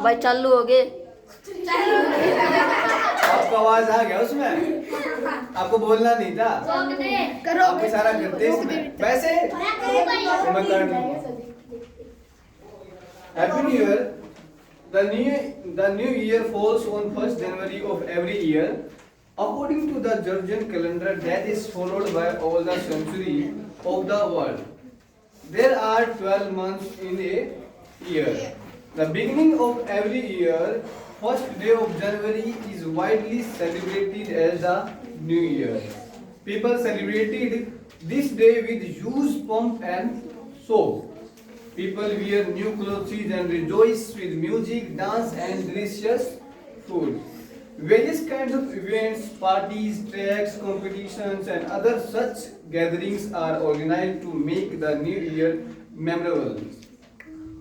भाई चालू हो गए। आपका आवाज आ गया उसमें, आपको बोलना नहीं था, आप इशारा करते इसमें वैसे मैं कर दूंगा। Happy New Year. The new year falls on 1st January of every year. According to the Georgian calendar that is followed by all the centuries of the world, there are 12 months in a year. The beginning of every year, first day of January, is widely celebrated as the New Year. People celebrated this day with huge pomp and show. People wear new clothes and rejoice with music, dance, and delicious food. Various kinds of events, parties, treks, competitions, and other such gatherings are organized to make the new year memorable.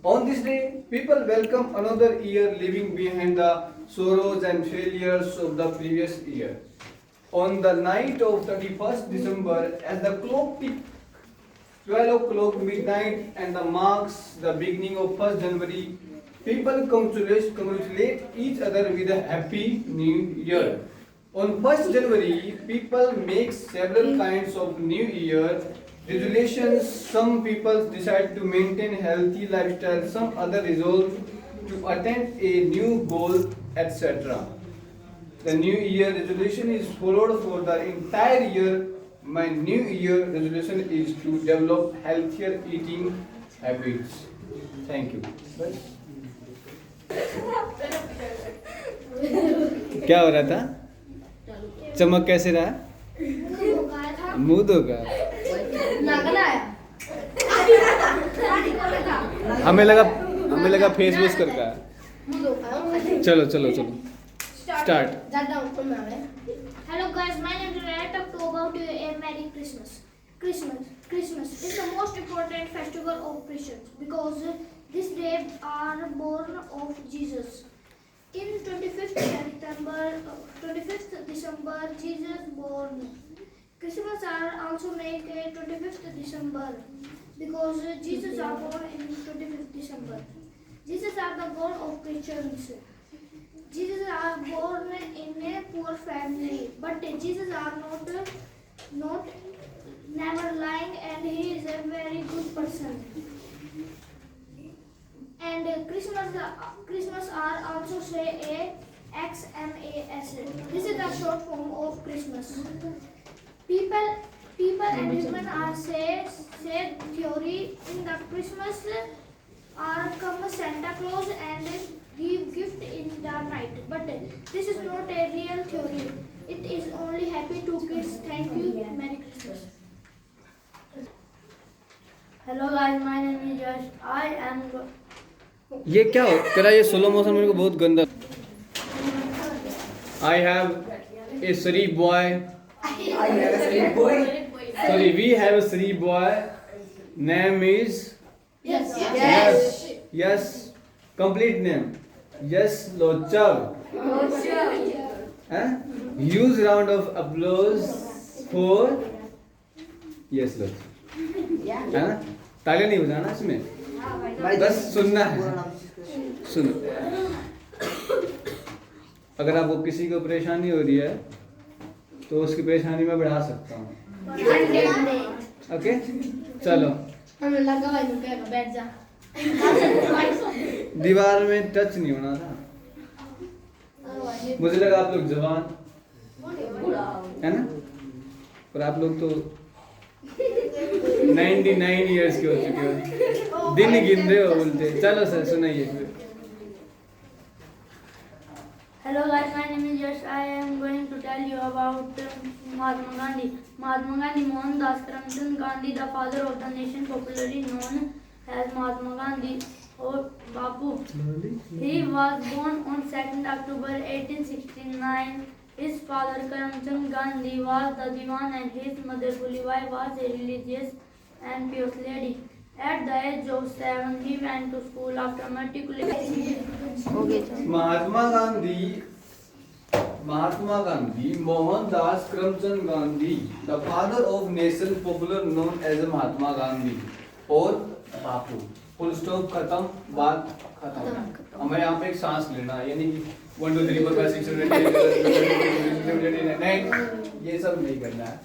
On this day, people welcome another year, leaving behind the sorrows and failures of the previous year. On the night of 31st December, as the clock ticked 12 o'clock midnight and the marks the beginning of 1st January, people congratulate each other with a happy new year. On 1st January, people make several kinds of new year resolutions. Some people decide to maintain healthy lifestyle, some other resolve to attain a new goal, etc. The new year resolution is followed for the entire year. My new year resolution is to develop healthier eating habits. Thank you. क्या हो रहा था? चमक कैसे रहा? मुंह धोखा। हमें लगा फेस वॉश करका। चलो चलो चलो start. Hello guys, my name is Raya. Talk to about a Merry Christmas. Christmas is the most important festival of Christians because this day are born of Jesus. In 25th December, Jesus born. Christmas are also made 25th December because Jesus are born in 25th December. Jesus are the God of Christians. Jesus are born in a poor family, but Jesus are not never lying, and he is a very good person. And Christmas are also say a Xmas. This is the short form of Christmas. People and women are say theory in the Christmas are come Santa Claus and give gift in the night, but this is not a real theory. It is only happy to kids. Thank you. Merry Christmas. Hello guys, my name is Yash. I am. ये क्या हो तेरा ये slow motion मेरे को बहुत गंदा। I have a Sri boy. Sorry, we have a Sri boy. Name is Yes. Complete name. Yes, Lochav. Huge round of applause for Yes, Lochav. है ना? तालियां नहीं बजाना इसमें, बस सुनना है। सुनो, अगर आपको किसी को परेशानी हो रही है तो उसकी परेशानी मैं बढ़ा सकता हूँ। ओके, चलो। हमें लगा भाई तो कहेगा बैठ जा। दीवार में टच नहीं होना था। मुझे लगा आप लोग जवान है ना, पर आप लोग तो 99 इयर्स के हो चुके हो, दिन गिन रहे हो बोलते। चलो सर सुनाइए फिर। Hello guys, my name is Yash. I am going to tell you about Mahatma Gandhi. Mahatma Gandhi, Mohandas Karamchand Gandhi, the father of the nation, popularly known as Mahatma Gandhi or Bapu. He was born on 2nd October 1869. His father Karamchand Gandhi was the Diwan and his mother Pulibai was a religious and pious lady. At the age of 7, he went to school after matriculating. Mahatma Gandhi, Mohandas Karamchand Gandhi, the father of nation, popular known as Mahatma Gandhi और बापू। Full stop खत्म, बात खत्म। हमें यहाँ पे एक सांस लेना है, यानी कि 1 2 3 4 5 6 7 8 9 ये सब नहीं करना है।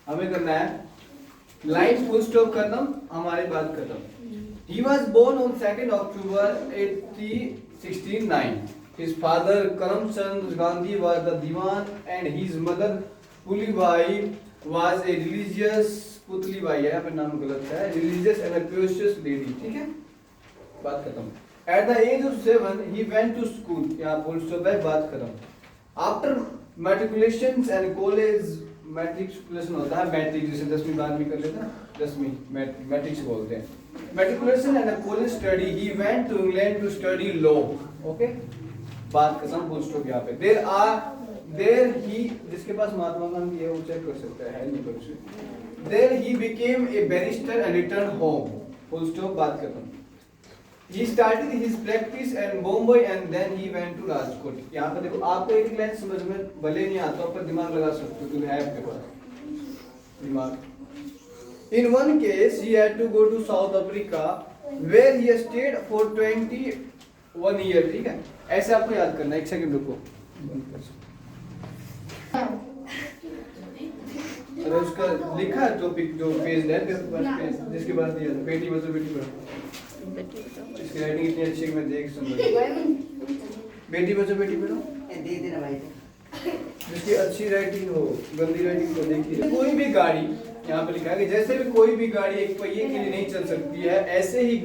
हमें करना है लाइन फुल स्टॉप खत्म, हमारी बात खत्म। He was born on 2nd October 1869. His father Karamchand Gandhi was the Diwan and his mother Pulibai was a religious Putlibai है, यहाँ पे नाम गलत है, religious and a pious lady, ठीक है, बात खत्म। At the age of 7 he went to school, यहाँ फुल स्टॉप है, बात खत्म। After matriculations and college, matriculation होता है मैट्रिक, जैसे 10वीं 12वीं कर लेते हैं, 10वीं मैट्रिक से बोलते हैं। Matriculation and a college study, he went to England to study law. Okay, बात खत्म, फुल स्टॉप यहाँ पे। There he, जिसके पास महात्मा गांधी है वो चेक कर सकता है नहीं कर सकता। There he became a barrister and returned home. Full stop, बात खत्म। He started his practice in Bombay and then he went to Rajkot. यहाँ पे देखो, आपको एक लाइन समझ में भले नहीं आता पर दिमाग लगा सकते हो, क्योंकि है आपके पास दिमाग। In one case, he had to go to South Africa, where he stayed for 21 years. ठीक है, ऐसे आपको याद करना है। एक सेकंड रुको, अरे उसका लिखा है टॉपिक जो पेज है जिसके बाद दिया था, बेटी बचाओ बेटी पढ़ाओ। इसकी राइटिंग इतनी अच्छी है कि मैं देख सुन बेटी बचाओ बेटी पढ़ाओ दे देना भाई, जिसकी अच्छी राइटिंग हो, गंदी राइटिंग को देखिए। कोई भी गाड़ी, यहाँ पे लिखा है कि जैसे भी कोई भी गाड़ी एक पहिए के लिए नहीं चल सकती है, ऐसे ही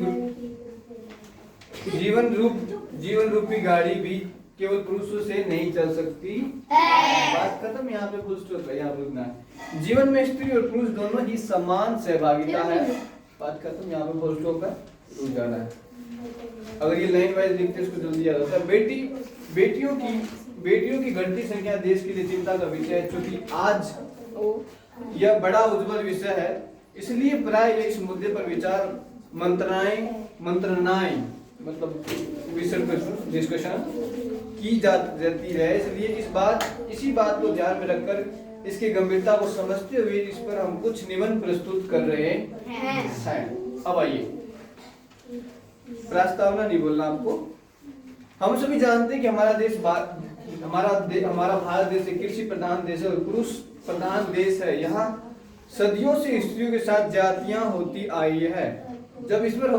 जीवन रूपी गाड़ी भी केवल पुरुषों से नहीं चल सकती। बात खत्म, यहाँ पे फुल स्टॉप है, यहाँ रुकना है। जीवन में स्त्री और पुरुष दोनों ही समान सहभागिता है। बात खत्म, यहाँ पे फुल स्टॉप है, रुक जाना है। अगर ये लाइन वाइज लिखते इसको जल्दी याद होता है। बेटियों की घटती संख्या देश के लिए चिंता का विषय है, क्योंकि आज यह बड़ा उज्जवल विषय है। इसलिए प्राय इस मुद्दे पर विचार मंत्रणाएं मतलब डिस्कशन की जाती है। इसलिए इसी बात को ध्यान में रखकर इसकी गंभीरता को समझते हुए इस पर हम कुछ निबंध प्रस्तुत कर रहे हैं। अब आइए, प्रस्तावना नहीं बोलना आपको। हम सभी जानते हैं कि हमारा भारत देश एक कृषि प्रधान देश है और पुरुष प्रधान देश है। यहाँ सदियों से स्त्रियों के साथ जातियां होती आई है। जब ईश्वर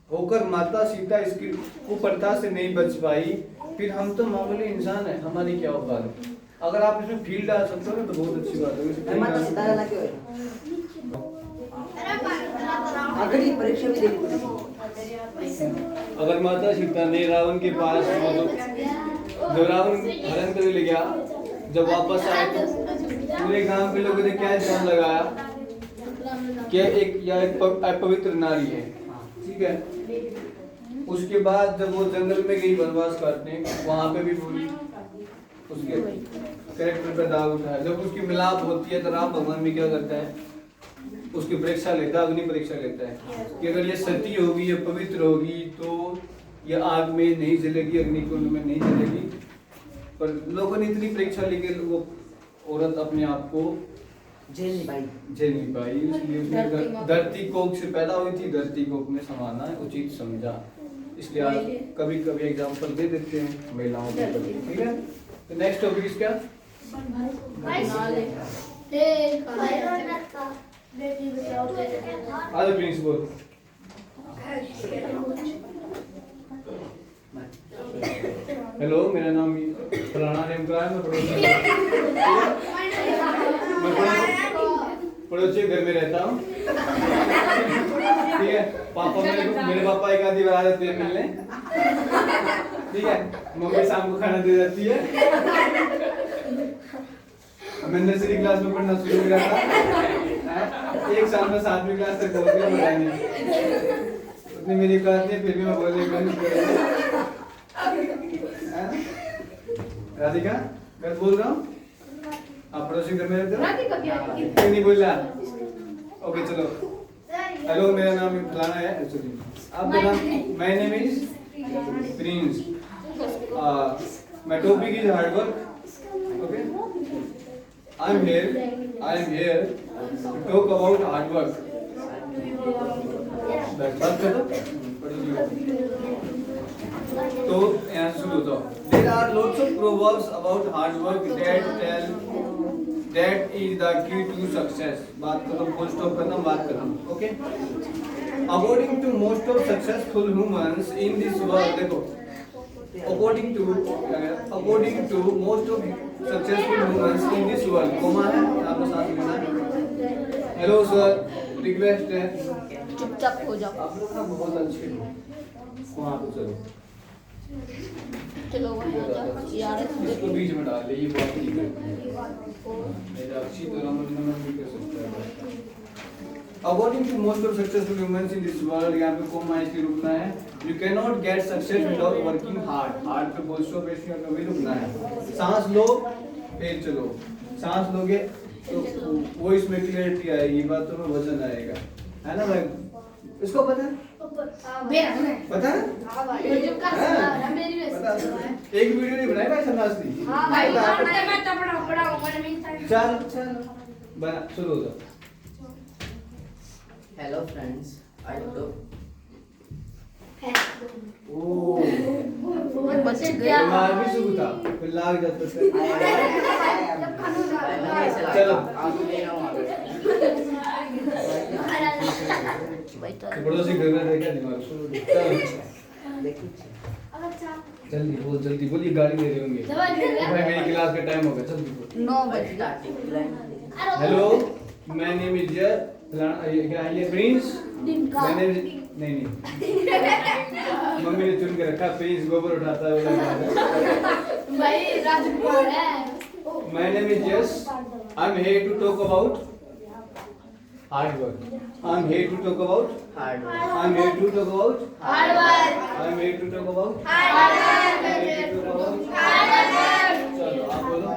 होकर माता सीता इसकी कुप्रथा से नहीं बच पाई, फिर हम तो मामूली इंसान है, हमारी क्या औकात है। अगर आप इसमें फील्ड डाल सकते हो ना तो बहुत अच्छी बात है। माता सीता का क्यों है? अगली परीक्षा भी देनी पड़ेगी। अगर माता सीता ने रावण के पास जब रावण हरण कर ले गया, जब वापस आए तो पूरे गांव के लोगों ने क्या इल्जाम लगाया कि एक अपवित्र नारी है, ठीक है। उसके बाद जब वो जंगल में गई वनवास काटने, वहां पे भी पूरी उसके कैरेक्टर पे दाग उठा है। जब उसकी मिलाप होती है तो राम भगवान भी क्या करता है, उसकी परीक्षा लेता है, अग्नि परीक्षा लेता है कि अगर ये सती होगी, ये पवित्र होगी तो ये आग में नहीं जलेगी, अग्निकुंड में नहीं जलेगी। पर लोगों ने इतनी परीक्षा ली कि वो औरत अपने आप को झेल नहीं पाई, इसलिए उसने धरती कोख से पैदा हुई थी, धरती कोख में समाना उचित समझा। इसलिए आज कभी कभी एग्जाम्पल दे देते हैं महिलाओं के, ठीक है। तो नेक्स्ट टॉपिक इसका आगे प्रिंसिपल। हेलो, मेरा नाम फलाना नेम है, मैं पड़ोसी घर में रहता हूँ, ठीक है। मेरे पापा एक आधी बार आ जाते हैं मिलने, ठीक है। मम्मी शाम को खाना दे जाती है। मैं नर्सरी क्लास में पढ़ना शुरू किया था, एक साल में 7वीं क्लास तक बोल दिया बताएंगे, उसने मेरी क्लास नहीं, फिर भी मैं बोलने की कोशिश कर रहा हूँ। राधिका, मैं बोल रहा हूँ, आप पड़ोसी घर में रहते हो? क्यों नहीं बोल रहा? ओके चलो। हेलो, मेरा नाम फलाना है, आपका नाम? My name is Prince. My topic is hard work. Okay, I am here to talk about hard work. बात करो, तो यहाँ से शुरू होता है। There are lots of proverbs about hard work that tell that is the key to success. बात खत्म, full stop खत्म, बात खत्म, okay? According to most of successful humans in this world, देखो, according to most of successful humans in this world, comma है, आपको साथ लेना है। Hello sir, request है। चुपचाप हो जाओ। आप लोग ना बहुत अच्छे हो, वहाँ पे चलो। चलो वहाँ जाओ यार। इसको बीच में डाल ले, ये बहुत ठीक है। मेरा अच्छी तरह नमन भी कर सकता है। According to most of successful humans in this world, यहाँ पे कौन माइस की रुकना है? You cannot get success without working hard. Hard पे बोल स्टॉप ऐसे कभी रुकना है। सांस लो, फिर चलो। सांस लोगे तो वो इसमें क्लैरिटी आएगी, बातों में वजन आएगा, है ना भाई? इसको पता है? पता है? एक वीडियो नहीं बनाई भाई संन्यास की? चल बना, शुरू हो जाओ। Hello friends, I do. बच गया। दिमाग भी शुरू था, फिर लाग जाता था। चलो। बड़ों से घर में रह गया दिमाग शुरू। जल्दी बोल, जल्दी बोल, ये गाड़ी दे रहे होंगे। भाई मेरी क्लास का टाइम हो गया, जल्दी बोल। 9 बजे। हेलो, my name is ये प्रिंस। मैंने नहीं मम्मी ने चुन के रखा, प्रिंस गोबर उठाता है भाई राजकुमार है। My name is Jess. I'm here to talk about hard work. I'm here to talk about Hard work. I'm here to talk about Hard work. I'm here to talk about Hard work. I'm here to talk about Hard work. चलो आप बोलो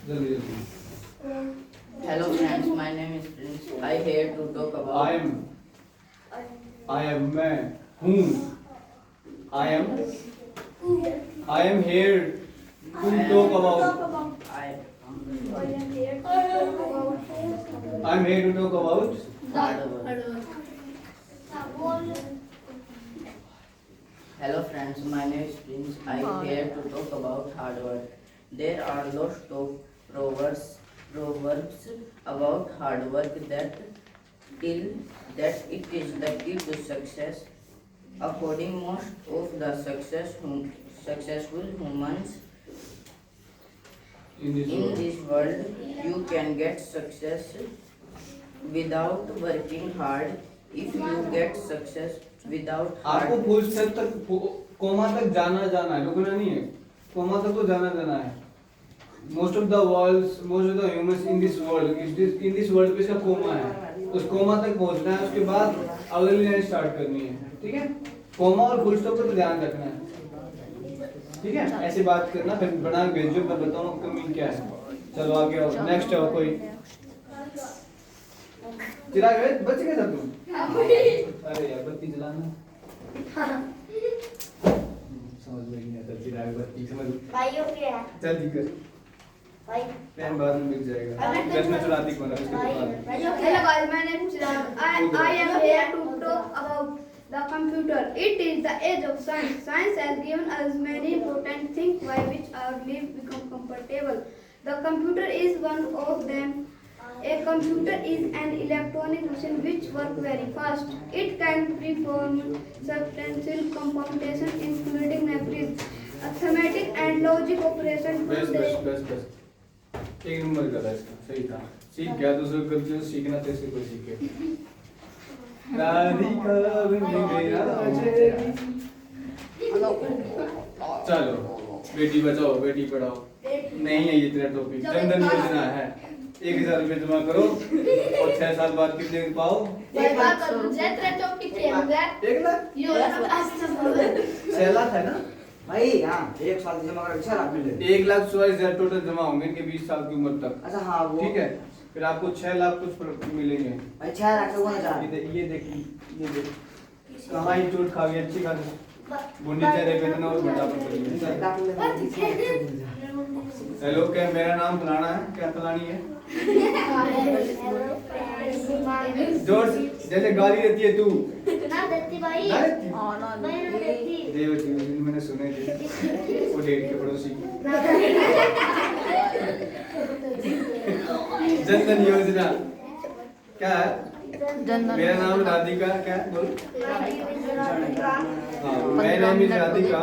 जल्दी जल्दी। Hello friends, my name is Prince. I here to talk about. I am मैं हूँ। I am here to talk about. I'm here to talk about Hard work. Hello friends, my name is Prince. I here to talk about hard work. There are lots of proverbs about hard work that it is the key to success. According most of the successful humans in this world, you can get success without working hard. If you get success without आपको hard, full step तक coma तक जाना है, रुकना नहीं है। Coma तक तो जाना है। Most of the humans in this world पे इसका कोमा है, उस कोमा तक पहुंचना है, उसके बाद अगली लाइन स्टार्ट करनी है, ठीक है? कोमा और फुल स्टॉप पर ध्यान रखना है, ठीक है? ऐसे बात करना, फिर बना के भेजो, मैं बताऊँ कमी क्या है। चलो आगे आओ, नेक्स्ट आओ कोई। चिराग बच गए सब तुम? अरे यार बत्ती जलाना समझ में नहीं आता, चिराग बत्ती समझ भाइयों के जल्दी कर, भाई पेन बाद में मिल जाएगा। जब मैं चुराती कौन है उसके बाद। Hello guys, my name is Chirag. I am here to talk about the computer. It is the age of science. Science has given us many important things by which our life become comfortable. The computer is one of them. A computer is an electronic machine which works very fast. It can perform substantial computation including numbers, arithmetic and logic operations. बस एक number का था इसका, सही था। सीख गया, दूसरे को गलती से सीखना तो इससे कोई सीखे। राधिका बन गई राजेरी। चलो बेटी बचाओ बेटी पढ़ाओ नहीं है ये तेरा टॉपिक। जनधन योजना है, 1000 रुपए जमा करो और 6 साल बाद कितने पाओ? 1 लाख। 6 लाख है ना भाई हाँ, 1 साल जमा कर 6 लाख मिले। 1,24,000 टोटल जमा होंगे इनके 20 साल की उम्र तक। अच्छा हाँ वो ठीक है, फिर आपको 6 लाख कुछ मिलेंगे। भाई 6 लाख से होना चाहिए। ये देख कहाँ ही चोट खा गई अच्छी खासी बुढ़ी चेहरे पे इतना और मोटापन पड़ी है। हेलो क्या मेरा नाम फलाना है, क्या फलानी है? जोर से जैसे गाली देती है तू ना देती भाई। ना देती? हाँ ना भाई ना देती। देवती उस दिन मैंने सुने थे वो डेट के पड़ोसी की। जन धन योजना क्या है? जनधन मेरा नाम राधिका क्या है? बोल। हाँ, मेरा नाम है राधिका।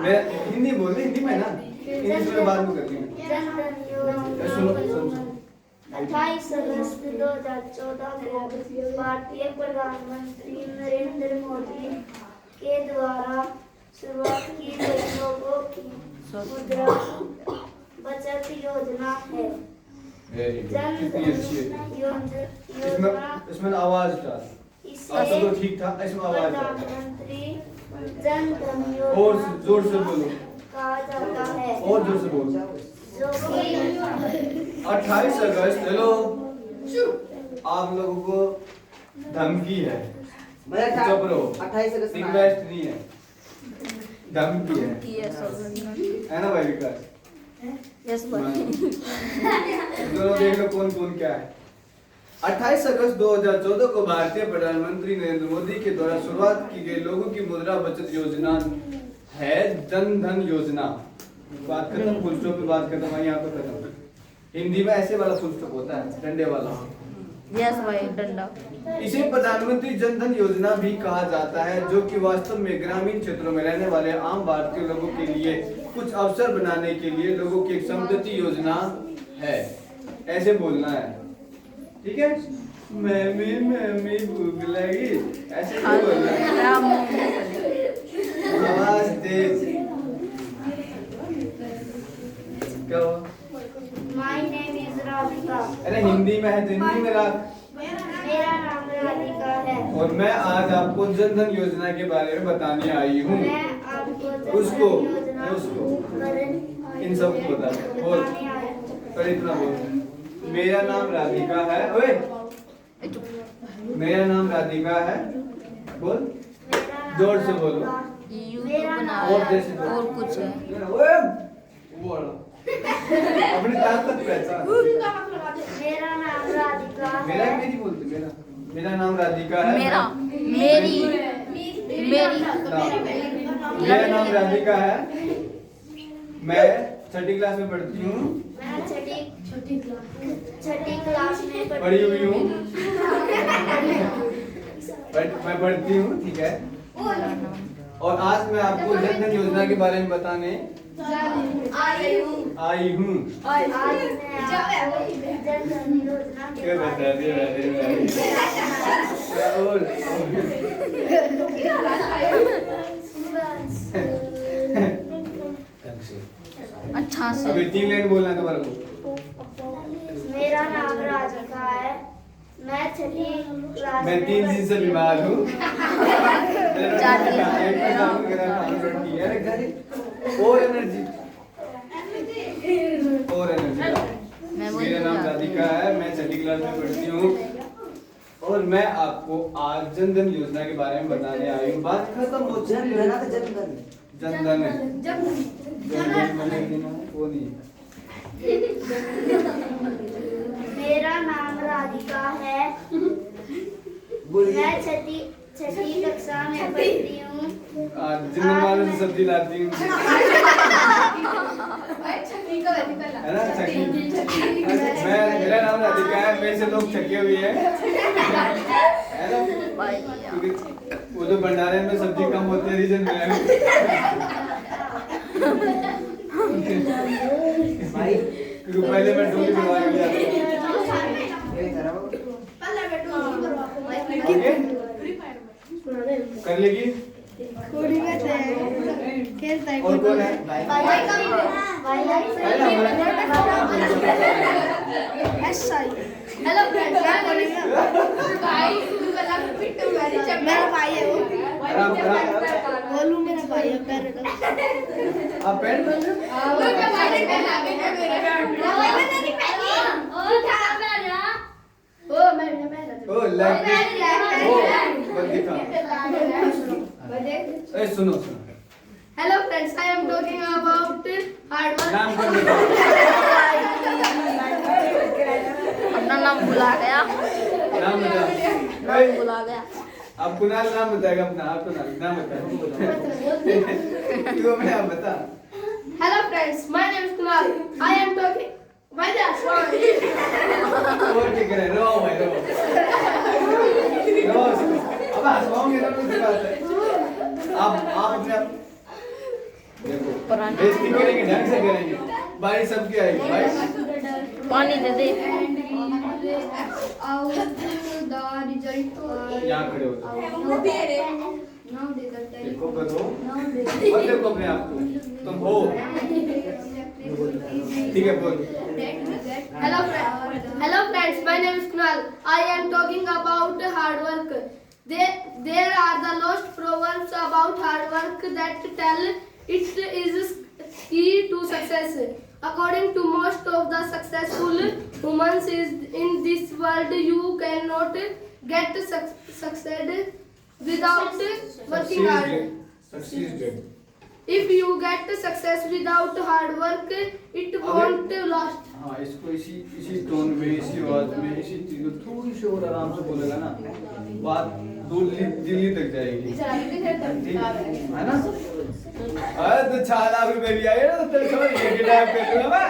मैं हिंदी बोल रही, हिंदी में ना, इंग्लिश में बात कर रही हूँ। सुनो सुनो 28 अगस्त 2014 को भारतीय प्रधानमंत्री नरेंद्र मोदी के द्वारा शुरुआत की गई लोगों की मुद्रा बचत योजना है। वेरी गुड, जन कितनी अच्छी है। योजना इसमें आवाज डाल। इसे तो ठीक था, इसमें आवाज डाल। प्रधानमंत्री जन धन और योजना जोर से बोलो, कहा जाता है, और जोर से बोलो। जो कि 28 अगस्त हेलो आप लोगों को धमकी है, चुप रहो। 28 अगस्त रिक्वेस्ट नहीं है, धमकी है, किया सब है ना भाई विकास? यस भाई दोनों देख लो कौन कौन क्या है। 28 अगस्त 2014 को भारतीय प्रधानमंत्री नरेंद्र मोदी के द्वारा शुरुआत की गई लोगों की मुद्रा बचत योजना है जन धन योजना। बात खत्म, फुल स्टॉप पे बात खत्म है, यहाँ पे खत्म। हिंदी में ऐसे वाला फुल स्टॉप होता है, डंडे वाला। यस भाई डंडा इसे प्रधानमंत्री जन धन योजना भी कहा जाता है, जो कि वास्तव में ग्रामीण क्षेत्रों में रहने वाले आम भारतीय लोगों के लिए कुछ अवसर बनाने के लिए लोगों की एक समृद्धि योजना है। ऐसे बोलना है, ठीक है? मैं भूख लगी, ऐसे नहीं बोलना है। आवाज तेज। क्या हुआ? My name is Radhika. अरे हिंदी में है तो हिंदी में रख। मेरा नाम राधिका है। और मैं आज आपको जन धन योजना के बारे में बताने आई हूँ। मैं आपको जन उसको धन योजना इन सबको बता बोल, पर इतना बोल। मेरा नाम राधिका है। ओए मेरा नाम राधिका है, बोल जोर से बोलो। यूट्यूब बना और जैसे और कुछ है ओए वो वाला। अपनी ताकत पहचान। मेरा नाम राधिका है। मेरा मेरी बोलते मेरा नाम राधिका है। मेरा मेरी मेरी मेरा नाम राधिका है। मैं छठी क्लास में पढ़ती हूँ। मैं छठी क्लास में पढ़ी हुई हूँ। मैं पढ़ती हूँ, ठीक है? और आज मैं आपको जन धन योजना के बारे में बताने आई हूँ। आज मैं आपको जन धन योजना के क्या बता दे और अच्छा से अभी 3 लाइन बोलना है तुम्हारे को। मेरा नाम राधिका है। मैं छठी क्लास मैं 3 दिन से बीमार हूँ। और एनर्जी मैं मेरा नाम राधिका है। मैं छठी क्लास में पढ़ती हूँ और मैं आपको आज जन धन योजना के बारे में बताने आई हूँ। बात खत्म हो जन धन का जन धन जन धन वो नहीं। मेरा नाम राधिका है। मैं छठी कक्षा में पढ़ती हूँ। आज जिंदन वालों से सब्जी लाती हूँ, है ना? छकी। मेरा नाम राधिका है। मेरे से लोग छके हुए हैं, है ना? क्योंकि वो जो भंडारे में सब्जी कम होती है, रीजन में भाई क्योंकि पहले मैं ड्यूटी करवा के जाता ये करा वो कर लेगी। और कौन है? हेलो फ्रेंड्स, मेरा भाई है वो। बोलू मेरा भाई है पैरेट। आप पैंट पहन रहे हो? ओ लाइक ओ बंद दिखा। ए सुनो सुनो, Hello friends, I am talking about hard work. नाम कौन बताओ? अपना नाम भुला गया। नाम बता बुला गया अब कुणाल नाम बताएगा अपना आप कुणाल नाम बता तू अपने आप बता Hello friends, my name is Kunal. I am talking. Why they are sorry? और ठीक है रो भाई रो अब हंसवाओगे ना मुझे बात है आप अपने आप देखो बेइज्जती करेंगे ढंग से करेंगे बारी सबकी आएगी भाई पानी दे दे Out the result. यहाँ खड़े हो जाओ Now they the देखो करो और देखो अपने आप को तुम हो ठीक है बोल Hello friends, my name is Kunal. I am talking about hard work. There are the lost proverbs about hard work that tell it is key to success. According to most of the successful humans in this world, you cannot get succeed without working hard. Succeeded. If you get success without hard work, it won't last. हाँ इसको इसी tone में इसी आवाज में इसी चीज को थोड़ी सी और आराम से बोलेगा ना बात दूर दिल्ली तक जाएगी ठीक है ना अरे तो 4 लाख रुपए भी आए ना तो तेरे समझ ये किताब पे तो ना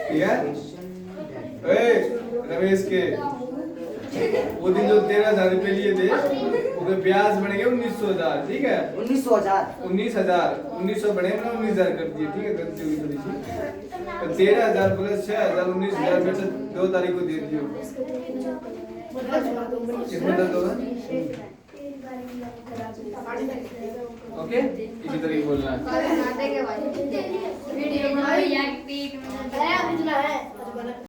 ठीक है ए रमेश के वो दिन जो 13,000 रुपए लिए थे उसके ब्याज बन गए 19,000 ठीक है 19,000 बने ना 19,000 कर दिए ठीक है गलती हुई थोड़ी सी तो 13,000 प्लस 6,000 19,000 में से 2 तारीख को दे दियो कितना दर्द होगा ओके इसी तरह बोलना है वीडियो